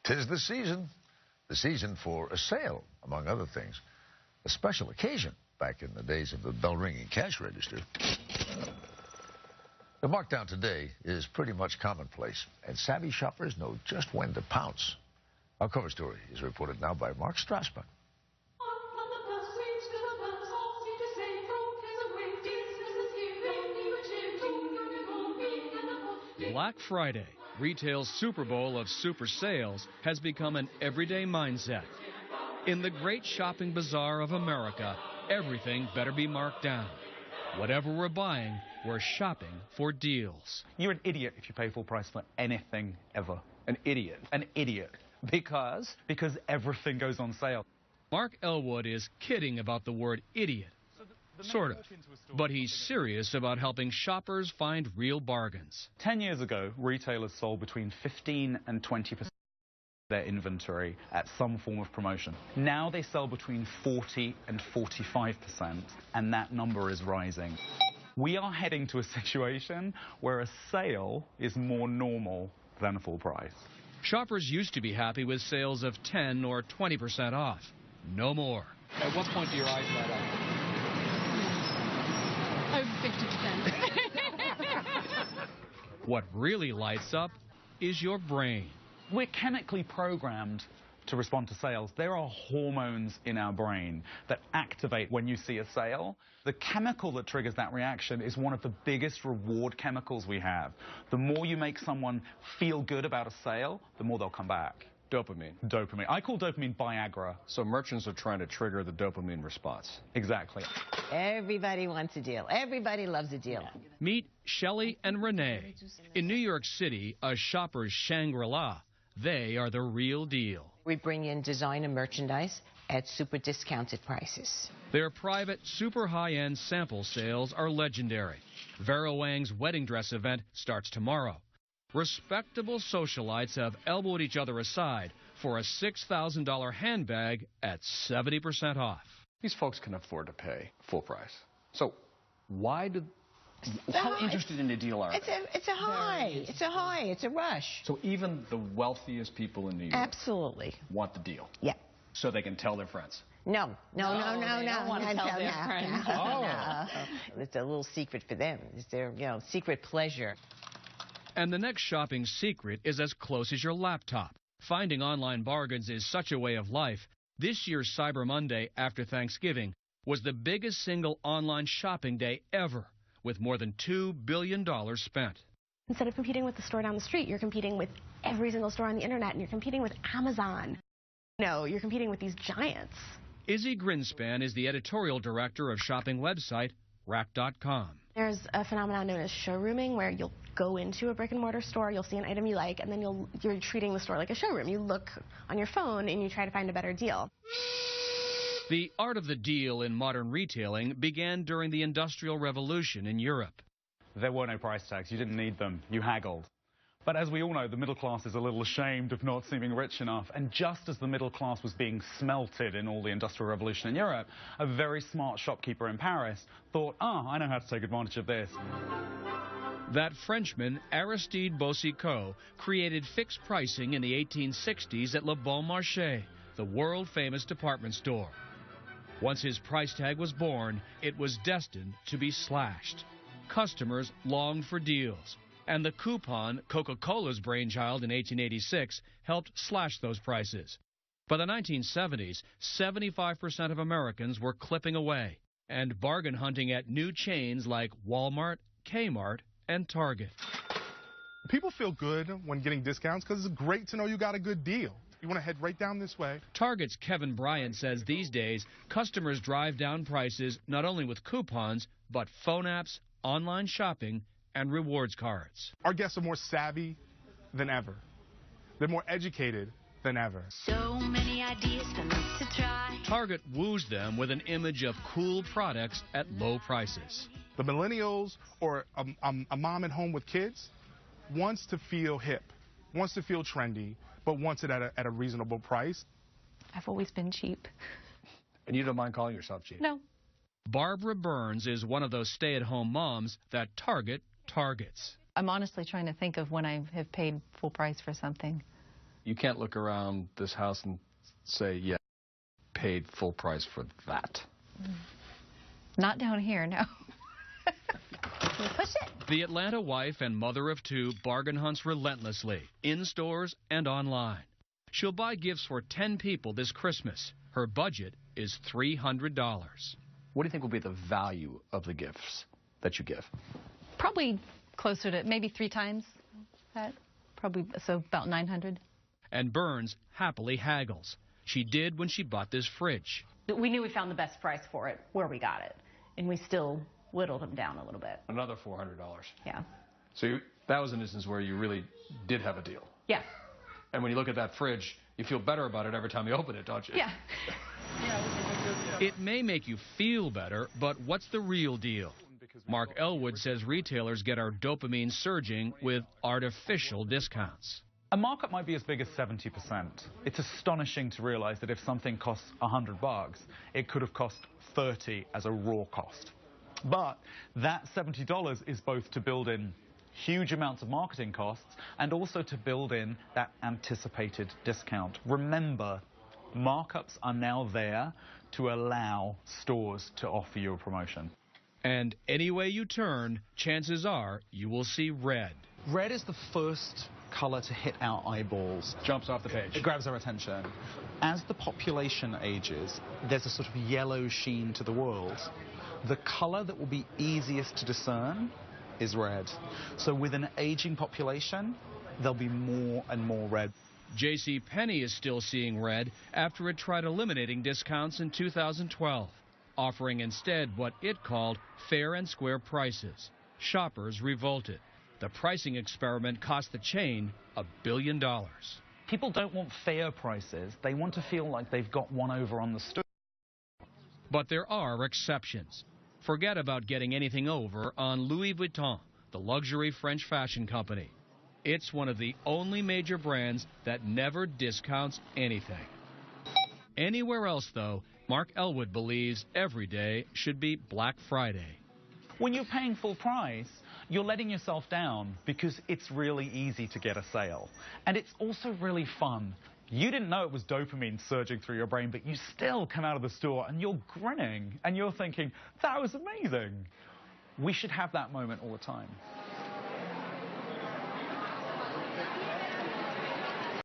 'Tis the season for a sale, among other things. A special occasion back in the days of the bell-ringing cash register. The markdown today is pretty much commonplace, and savvy shoppers know just when to pounce. Our cover story is reported now by Mark Strassman. Black Friday, retail's Super Bowl of super sales, has become an everyday mindset. In the great shopping bazaar of America, everything better be marked down. Whatever we're buying, we're shopping for deals. You're an idiot if you pay full price for anything ever. An idiot. An idiot. Because everything goes on sale. Mark Elwood is kidding about the word idiot. Sort of. But he's serious about helping shoppers find real bargains. 10 years ago, retailers sold between 15 and 20% of their inventory at some form of promotion. Now they sell between 40 and 45%, and that number is rising. We are heading to a situation where a sale is more normal than a full price. Shoppers used to be happy with sales of 10 or 20% off. No more. At what point do your eyes light up? Over 50%. What really lights up is your brain. We're chemically programmed to respond to sales. There are hormones in our brain that activate when you see a sale. The chemical that triggers that reaction is one of the biggest reward chemicals we have. The more you make someone feel good about a sale, the more they'll come back. Dopamine. Dopamine. I call dopamine Viagra. So merchants are trying to trigger the dopamine response. Exactly. Everybody wants a deal. Everybody loves a deal. Meet Shelley and Renee. In New York City, a shopper's Shangri-La. They are the real deal. We bring in designer merchandise at super discounted prices. Their private, super high-end sample sales are legendary. Vera Wang's wedding dress event starts tomorrow. Respectable socialites have elbowed each other aside for a $6,000 handbag at 70% off. These folks can afford to pay full price. So how interested in a deal are they? It's a high. It's a high. It's a rush. So even the wealthiest people in New York Absolutely want the deal? Yeah. So they can tell their friends? No. They don't want to tell their friends. No. It's a little secret for them. It's their, secret pleasure. And the next shopping secret is as close as your laptop. Finding online bargains is such a way of life. This year's Cyber Monday after Thanksgiving was the biggest single online shopping day ever, with more than $2 billion spent. Instead of competing with the store down the street, you're competing with every single store on the internet, and you're competing with Amazon. No, you're competing with these giants. Izzy Grinspan is the editorial director of shopping website Rack.com. There's a phenomenon known as showrooming, where you'll go into a brick-and-mortar store, you'll see an item you like, and then you're treating the store like a showroom. You look on your phone and you try to find a better deal. The art of the deal in modern retailing began during the Industrial Revolution in Europe. There were no price tags. You didn't need them. You haggled. But as we all know, the middle class is a little ashamed of not seeming rich enough. And just as the middle class was being smelted in all the Industrial Revolution in Europe, a very smart shopkeeper in Paris thought, I know how to take advantage of this. That Frenchman, Aristide Boucicaut, created fixed pricing in the 1860s at Le Bon Marché, the world-famous department store. Once his price tag was born, it was destined to be slashed. Customers longed for deals, and the coupon, Coca-Cola's brainchild in 1886, helped slash those prices. By the 1970s, 75% of Americans were clipping away and bargain hunting at new chains like Walmart, Kmart, and Target. People feel good when getting discounts because it's great to know you got a good deal. You want to head right down this way. Target's Kevin Bryant says these days, customers drive down prices not only with coupons, but phone apps, online shopping, and rewards cards. Our guests are more savvy than ever. They're more educated than ever. So many ideas for me to try. Target woos them with an image of cool products at low prices. The millennials or a mom at home with kids wants to feel hip, wants to feel trendy, but wants it at a reasonable price. I've always been cheap. And you don't mind calling yourself cheap? No. Barbara Burns is one of those stay-at-home moms that Target targets. I'm honestly trying to think of when I have paid full price for something. You can't look around this house and say, yeah, paid full price for that. Not down here, no. Push it. The Atlanta wife and mother of two bargain hunts relentlessly, in stores and online. She'll buy gifts for 10 people this Christmas. Her budget is $300. What do you think will be the value of the gifts that you give? Probably closer to maybe 3 times that. Probably, so about 900. And Burns happily haggles. She did when she bought this fridge. We knew we found the best price for it where we got it, and we still whittled them down a little bit. Another $400. Yeah. So that was an instance where you really did have a deal. Yeah. And when you look at that fridge, you feel better about it every time you open it, don't you? Yeah. It may make you feel better, but what's the real deal? Mark Elwood says retailers get our dopamine surging with artificial discounts. A markup might be as big as 70%. It's astonishing to realize that if something costs $100, it could have cost $30 as a raw cost. But that $70 is both to build in huge amounts of marketing costs and also to build in that anticipated discount. Remember, markups are now there to allow stores to offer you a promotion. And any way you turn, chances are you will see red. Red is the first color to hit our eyeballs. Jumps off the page. It grabs our attention. As the population ages, there's a sort of yellow sheen to the world. The color that will be easiest to discern is red. So with an aging population, there'll be more and more red. JCPenney is still seeing red after it tried eliminating discounts in 2012, offering instead what it called fair and square prices. Shoppers revolted. The pricing experiment cost the chain $1 billion. People don't want fair prices. They want to feel like they've got one over on the store. But there are exceptions. Forget about getting anything over on Louis Vuitton, the luxury French fashion company. It's one of the only major brands that never discounts anything. Anywhere else, though, Mark Elwood believes every day should be Black Friday. When you're paying full price, you're letting yourself down because it's really easy to get a sale. And it's also really fun. You didn't know it was dopamine surging through your brain, but you still come out of the store and you're grinning and you're thinking, that was amazing. We should have that moment all the time.